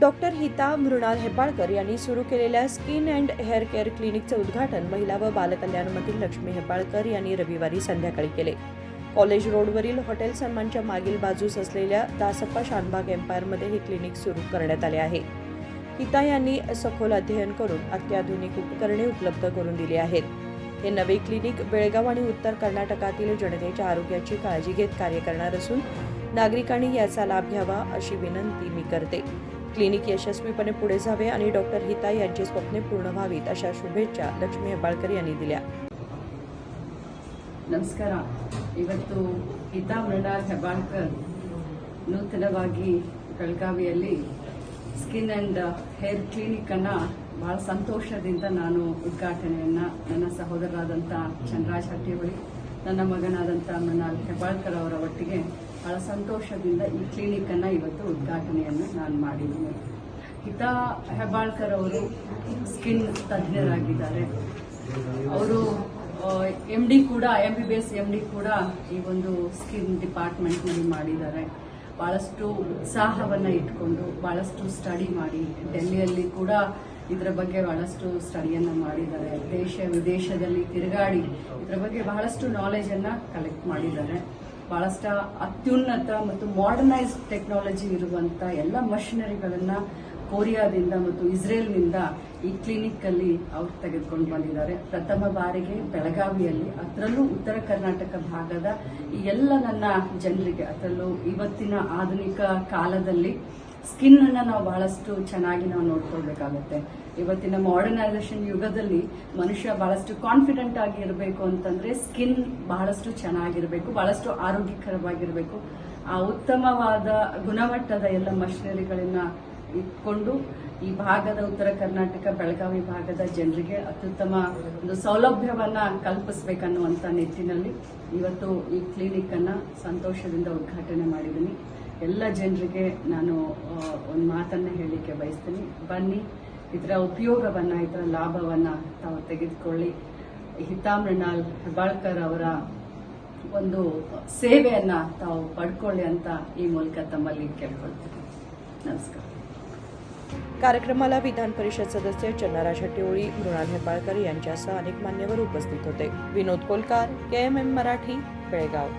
Doctor हिता मृणाल हेब्बाळकर यांनी सुरू केलेल्या स्किन अँड हेअर केअर क्लिनिकचे उद्घाटन महिला व बालकल्याणमंत्री लक्ष्मी हेब्बाळकर यांनी रविवारी संध्याकाळी केले. कॉलेज रोडवरील हॉटेल सन्मानच्या मागील बाजूस असलेल्या दासप्पा शानबाग एम्पायरमध्ये हे क्लिनिक सुरू करण्यात आले आहे. हिता यांनी सखोल अध्ययन करून अत्याधुनिक उपकरणे उपलब्ध करून दिली आहेत. हे नवे क्लिनिक बेळगाव आणि उत्तर कर्नाटकातील जनतेच्या आरोग्याची काळजी घेत कार्य करणार असून नागरिकांनी याचा लाभ घ्यावा अशी विनंती मी करते. क्लिनिक यशस्वीपणे पुढे जावे आणि डॉक्टर हिता यांची स्वप्ने पूर्ण व्हावीत अशा शुभेच्छा लक्ष्मी हेब्बाळकर यांनी दिल्या. ನಮಸ್ಕಾರ. ಇವತ್ತು ಹಿತಾ ಮೃಣಾಲ್ ಹೆಬ್ಬಾಳ್ಕರ್ ನೂತನವಾಗಿ ಬೆಳಗಾವಿಯಲ್ಲಿ ಸ್ಕಿನ್ ಆ್ಯಂಡ್ ಹೇರ್ ಕ್ಲಿನಿಕನ್ನು ಬಹಳ ಸಂತೋಷದಿಂದ ನಾನು ಉದ್ಘಾಟನೆಯನ್ನು ನನ್ನ ಸಹೋದರರಾದಂಥ ಚಂದ್ರರಾಜ್ ಹಟ್ಟಿಹೊಳಿ, ನನ್ನ ಮಗನಾದಂಥ ಮೃಣಾಲ್ ಹೆಬ್ಬಾಳ್ಕರ್ ಅವರ ಒಟ್ಟಿಗೆ ಬಹಳ ಸಂತೋಷದಿಂದ ಈ ಕ್ಲಿನಿಕನ್ನು ಇವತ್ತು ಉದ್ಘಾಟನೆಯನ್ನು ನಾನು ಮಾಡಿದ್ದೀನಿ. ಹಿತಾ ಹೆಬ್ಬಾಳ್ಕರ್ ಅವರು ಸ್ಕಿನ್ ತಜ್ಞರಾಗಿದ್ದಾರೆ. ಅವರು MD ಕೂಡ MBBS MD ಕೂಡ ಈ ಒಂದು ಸ್ಕಿನ್ ಡಿಪಾರ್ಟ್ಮೆಂಟ್ನಲ್ಲಿ ಮಾಡಿದ್ದಾರೆ. ಬಹಳಷ್ಟು ಉತ್ಸಾಹವನ್ನು ಇಟ್ಕೊಂಡು ಬಹಳಷ್ಟು ಸ್ಟಡಿ ಮಾಡಿ ಡೆಲ್ಲಿಯಲ್ಲಿ ಕೂಡ ಇದರ ಬಗ್ಗೆ ಬಹಳಷ್ಟು ಸ್ಟಡಿಯನ್ನು ಮಾಡಿದ್ದಾರೆ. ದೇಶ ವಿದೇಶದಲ್ಲಿ ತಿರುಗಾಡಿ ಇದರ ಬಗ್ಗೆ ಬಹಳಷ್ಟು ನಾಲೆಜನ್ನು ಕಲೆಕ್ಟ್ ಮಾಡಿದ್ದಾರೆ. ಬಹಳಷ್ಟು ಅತ್ಯುನ್ನತ ಮತ್ತು ಮಾಡರ್ನೈಸ್ಡ್ ಟೆಕ್ನಾಲಜಿ ಇರುವಂಥ ಎಲ್ಲ ಮಷಿನರಿಗಳನ್ನು ಕೊರಿಯಾದಿಂದ ಮತ್ತು ಇಸ್ರೇಲ್ನಿಂದ ಈ ಕ್ಲಿನಿಕ್ ಅಲ್ಲಿ ಅವರು ತೆಗೆದುಕೊಂಡು ಬಂದಿದ್ದಾರೆ. ಪ್ರಥಮ ಬಾರಿಗೆ ಬೆಳಗಾವಿಯಲ್ಲಿ, ಅದರಲ್ಲೂ ಉತ್ತರ ಕರ್ನಾಟಕ ಭಾಗದ ಈ ಎಲ್ಲ ನನ್ನ ಜನರಿಗೆ, ಅದರಲ್ಲೂ ಇವತ್ತಿನ ಆಧುನಿಕ ಕಾಲದಲ್ಲಿ ಸ್ಕಿನ್ ಅನ್ನ ನಾವು ಬಹಳಷ್ಟು ಚೆನ್ನಾಗಿ ನಾವು ನೋಡ್ಕೊಳ್ಬೇಕಾಗುತ್ತೆ. ಇವತ್ತಿನ ಮಾಡರ್ನೈಸೇಷನ್ ಯುಗದಲ್ಲಿ ಮನುಷ್ಯ ಬಹಳಷ್ಟು ಕಾನ್ಫಿಡೆಂಟ್ ಆಗಿ ಇರಬೇಕು ಅಂತಂದ್ರೆ ಸ್ಕಿನ್ ಬಹಳಷ್ಟು ಚೆನ್ನಾಗಿರಬೇಕು, ಬಹಳಷ್ಟು ಆರೋಗ್ಯಕರವಾಗಿರಬೇಕು. ಆ ಉತ್ತಮವಾದ ಗುಣಮಟ್ಟದ ಎಲ್ಲ ಮಷಿನರಿಗಳನ್ನ ಇಟ್ಕೊಂಡು ಈ ಭಾಗದ ಉತ್ತರ ಕರ್ನಾಟಕ ಬೆಳಗಾವಿ ಭಾಗದ ಜನರಿಗೆ ಅತ್ಯುತ್ತಮ ಒಂದು ಸೌಲಭ್ಯವನ್ನ ಕಲ್ಪಿಸಬೇಕನ್ನುವಂತ ನಿಟ್ಟಿನಲ್ಲಿ ಇವತ್ತು ಈ ಕ್ಲಿನಿಕ್ ಅನ್ನ ಸಂತೋಷದಿಂದ ಉದ್ಘಾಟನೆ ಮಾಡಿದ್ದೀನಿ. ಎಲ್ಲ ಜನರಿಗೆ ನಾನು ಒಂದು ಮಾತನ್ನ ಹೇಳಲಿಕ್ಕೆ ಬಯಸ್ತೀನಿ. ಬನ್ನಿ, ಇದರ ಉಪಯೋಗವನ್ನ, ಇದರ ಲಾಭವನ್ನ ತಾವು ತೆಗೆದುಕೊಳ್ಳಿ. ಹಿತಾ ಮೃಣಾಲ್ ಹೆಬ್ಬಾಳ್ಕರ್ ಅವರ ಒಂದು ಸೇವೆಯನ್ನ ತಾವು ಪಡ್ಕೊಳ್ಳಿ ಅಂತ ಈ ಮೂಲಕ ತಮ್ಮಲ್ಲಿ ಕೇಳ್ಕೊಳ್ತೀನಿ. ನಮಸ್ಕಾರ. कार्यक्रमाला विधान परिषद सदस्य चंद्रराज हट्टीहोळी, मृणाल हेब्बाळकर यांच्यासह अनेक मान्यवर उपस्थित होते. विनोद कोलकार, KMM मराठी, बेळगाव.